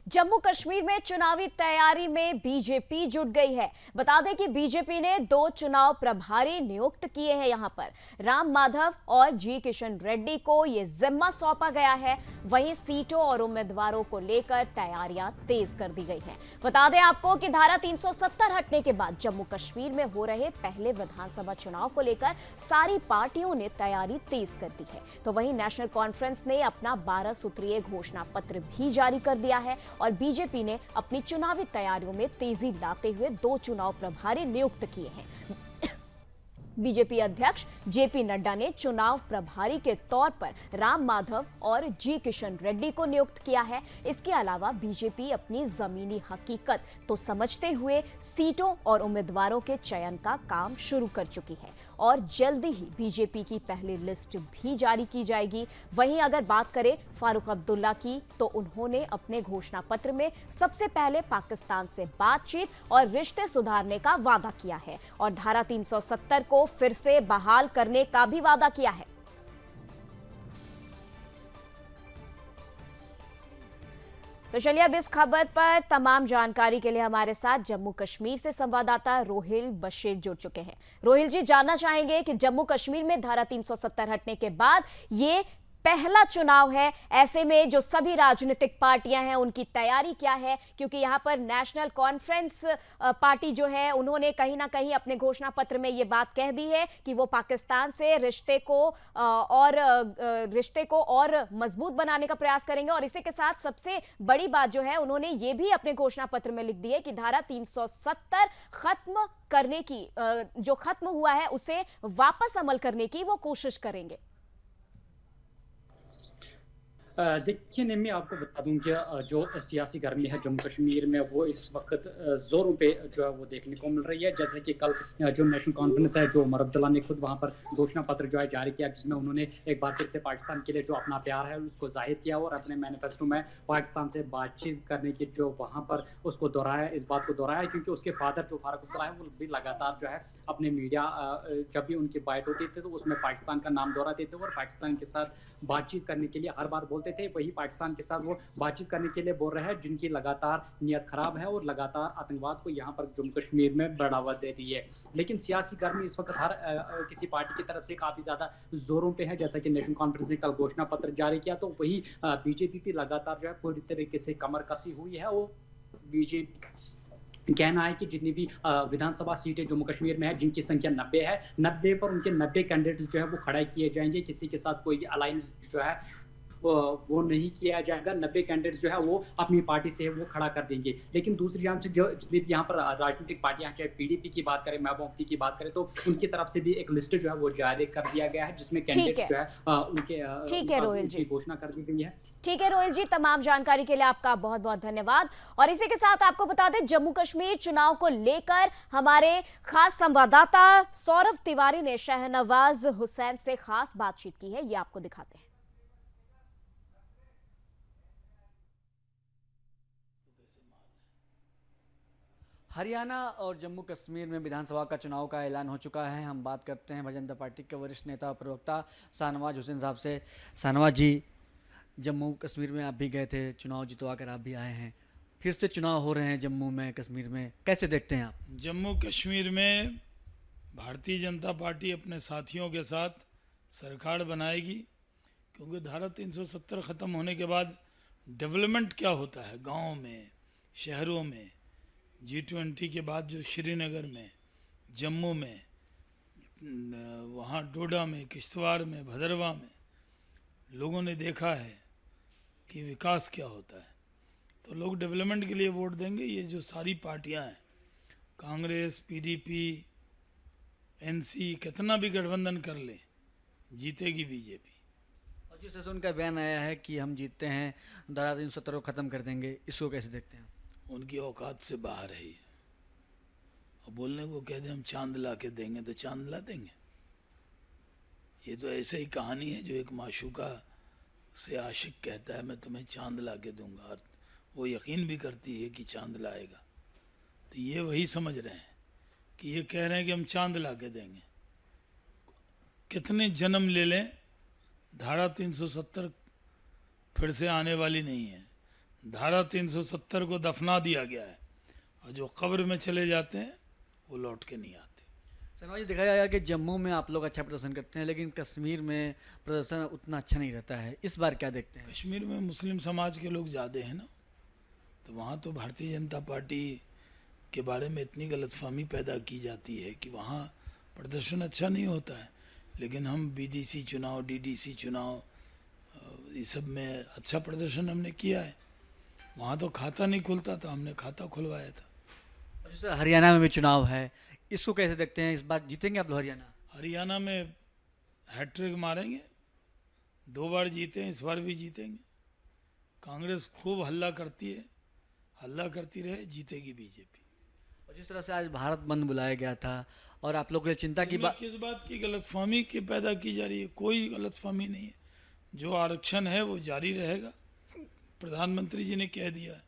जम्मू कश्मीर में चुनावी तैयारी में बीजेपी जुट गई है। बता दें कि बीजेपी ने 2 चुनाव प्रभारी नियुक्त किए हैं। यहां पर राम माधव और जी किशन रेड्डी को यह जिम्मा सौंपा गया है। वहीं सीटों और उम्मीदवारों को लेकर तैयारियां तेज कर दी गई हैं। बता दें आपको कि धारा 370 हटने के बाद जम्मू कश्मीर में हो रहे पहले विधानसभा चुनाव को लेकर सारी पार्टियों ने तैयारी तेज कर दी है। तो वहीं नेशनल कॉन्फ्रेंस ने अपना 12 सूत्रीय घोषणा पत्र भी जारी कर दिया है और बीजेपी ने अपनी चुनावी तैयारियों में तेजी लाते हुए 2 चुनाव प्रभारी नियुक्त किए हैं। बीजेपी अध्यक्ष जेपी नड्डा ने चुनाव प्रभारी के तौर पर राम माधव और जी किशन रेड्डी को नियुक्त किया है। इसके अलावा बीजेपी अपनी जमीनी हकीकत तो समझते हुए सीटों और उम्मीदवारों के चयन का काम शुरू कर चुकी है और जल्दी ही बीजेपी की पहली लिस्ट भी जारी की जाएगी। वहीं अगर बात करें फारूक अब्दुल्ला की, तो उन्होंने अपने घोषणा पत्र में सबसे पहले पाकिस्तान से बातचीत और रिश्ते सुधारने का वादा किया है और धारा 370 को फिर से बहाल करने का भी वादा किया है। तो चलिए अब इस खबर पर तमाम जानकारी के लिए हमारे साथ जम्मू कश्मीर से संवाददाता रोहिल बशीर जुड़ चुके हैं। रोहिल जी, जानना चाहेंगे कि जम्मू कश्मीर में धारा 370 हटने के बाद ये पहला चुनाव है, ऐसे में जो सभी राजनीतिक पार्टियां हैं उनकी तैयारी क्या है? क्योंकि यहां पर नेशनल कॉन्फ्रेंस पार्टी जो है उन्होंने कहीं ना कहीं अपने घोषणा पत्र में ये बात कह दी है कि वो पाकिस्तान से रिश्ते को और मजबूत बनाने का प्रयास करेंगे। और इसी के साथ सबसे बड़ी बात जो है, उन्होंने ये भी अपने घोषणा पत्र में लिख दी है कि धारा 370 खत्म करने की, जो खत्म हुआ है उसे वापस अमल करने की वो कोशिश करेंगे। देखिए निम्मी, आपको बता दूं कि जो सियासी गर्मी है जम्मू कश्मीर में वो इस वक्त जोरों पे जो है वो देखने को मिल रही है। जैसे कि कल जो नेशनल कॉन्फ्रेंस है, जो उमर अब्दुल्ला ने खुद वहाँ पर घोषणा पत्र जो है जारी किया, जिसमें उन्होंने एक बार फिर से पाकिस्तान के लिए जो अपना प्यार है उसको जाहिर किया और अपने मैनिफेस्टो में पाकिस्तान से बातचीत करने की जो वहाँ पर उसको दोहराया, इस बात को दोहराया, क्योंकि उसके फादर जो फारूक अब्दुल्ला है वो भी लगातार जो है अपने मीडिया जब भी उनकी बाइट होती थी तो उसमें पाकिस्तान का नाम दोहराते थे और पाकिस्तान के साथ बातचीत करने के लिए हर बार बोलते थे। वही पाकिस्तान के साथ वो बातचीत करने के लिए बोल रहे हैं जिनकी लगातार नीयत खराब है और लगातार आतंकवाद को यहाँ पर जम्मू कश्मीर में बढ़ावा दे रही है। लेकिन सियासी गर्मी इस वक्त हर किसी पार्टी की तरफ से काफी ज्यादा जोरों पे है। जैसा कि नेशनल कॉन्फ्रेंस ने कल घोषणा पत्र जारी किया तो वही बीजेपी भी लगातार जो है पूरी तरीके से कमर कसी हुई है और बीजेपी कहना है कि जितनी भी विधानसभा सीटें जम्मू कश्मीर में है, जिनकी संख्या 90 है, 90 पर उनके 90 कैंडिडेट्स जो है वो खड़ा किए जाएंगे। किसी के साथ कोई अलायंस जो है वो नहीं किया जाएगा। 90 कैंडिडेट्स जो है वो अपनी पार्टी से वो खड़ा कर देंगे। लेकिन दूसरी जानब से जो जितनी यहाँ पर राजनीतिक पार्टियां, चाहे पीडीपी की बात करें, महबूबा की बात करें, तो उनकी तरफ से भी एक लिस्ट जो है वो जारी कर दिया गया है जिसमें कैंडिडेट्स जो है उनके घोषणा कर दी गई है। ठीक है रोहिल जी, तमाम जानकारी के लिए आपका बहुत बहुत धन्यवाद। और इसी के साथ आपको बता दें, जम्मू कश्मीर चुनाव को लेकर हमारे खास संवाददाता सौरभ तिवारी ने शहनवाज हुसैन से खास बातचीत की है, ये आपको दिखाते हैं। हरियाणा और जम्मू कश्मीर में विधानसभा का चुनाव का ऐलान हो चुका है। हम बात करते हैं भारतीय जनता पार्टी के वरिष्ठ नेता और प्रवक्ता शहनवाज हुसैन साहब से। शहनवाज जी, जम्मू कश्मीर में आप भी गए थे, चुनाव जितवा कर आप भी आए हैं, फिर से चुनाव हो रहे हैं जम्मू में, कश्मीर में, कैसे देखते हैं आप? जम्मू कश्मीर में भारतीय जनता पार्टी अपने साथियों के साथ सरकार बनाएगी, क्योंकि धारा 370 ख़त्म होने के बाद डेवलपमेंट क्या होता है गाँव में, शहरों में, G20 के बाद जो श्रीनगर में, जम्मू में, वहाँ डोडा में, किश्तवाड़ में, भदरवा में लोगों ने देखा है कि विकास क्या होता है। तो लोग डेवलपमेंट के लिए वोट देंगे। ये जो सारी पार्टियां हैं, कांग्रेस, पीडीपी, एनसी, कितना भी गठबंधन कर ले, जीतेगी बीजेपी। और जिस तरह उनका बयान आया है कि हम जीतते हैं, धारा 370 को ख़त्म कर देंगे, इसको कैसे देखते हैं आप? उनकी औकात से बाहर है ये। और बोलने को कह दे हम चांद ला के देंगे तो चांद ला देंगे। ये तो ऐसे ही कहानी है जो एक माशूका से आशिक कहता है मैं तुम्हें चांद ला के दूंगा, और वो यकीन भी करती है कि चांद लाएगा। तो ये वही समझ रहे हैं कि ये कह रहे हैं कि हम चांद ला के देंगे। कितने जन्म ले लें, धारा 370 फिर से आने वाली नहीं है। धारा 370 को दफना दिया गया है और जो कब्र में चले जाते हैं वो लौट के नहीं आते। शर्मा जी, देखा जाएगा कि जम्मू में आप लोग अच्छा प्रदर्शन करते हैं लेकिन कश्मीर में प्रदर्शन उतना अच्छा नहीं रहता है, इस बार क्या देखते हैं? कश्मीर में मुस्लिम समाज के लोग ज़्यादा हैं ना, तो वहाँ तो भारतीय जनता पार्टी के बारे में इतनी गलतफहमी पैदा की जाती है कि वहाँ प्रदर्शन अच्छा नहीं होता है। लेकिन हम बीडीसी चुनाव, डीडीसी चुनाव, ये सब में अच्छा प्रदर्शन हमने किया है। वहाँ तो खाता नहीं खुलता था, हमने खाता खुलवाया था। और जैसे हरियाणा में भी चुनाव है, इसको कैसे देखते हैं? इस बार जीतेंगे आप लोग हरियाणा? हरियाणा में हैट्रिक मारेंगे, 2 बार जीते हैं, इस बार भी जीतेंगे। कांग्रेस खूब हल्ला करती है, हल्ला करती रहे, जीतेगी बीजेपी। और जिस तरह से आज भारत बंद बुलाया गया था और आप लोग को ये चिंता की इसमें बात, किस बात की गलतफहमी की पैदा की जा रही है? कोई गलतफहमी नहीं है। जो आरक्षण है वो जारी रहेगा। प्रधानमंत्री जी ने कह दिया है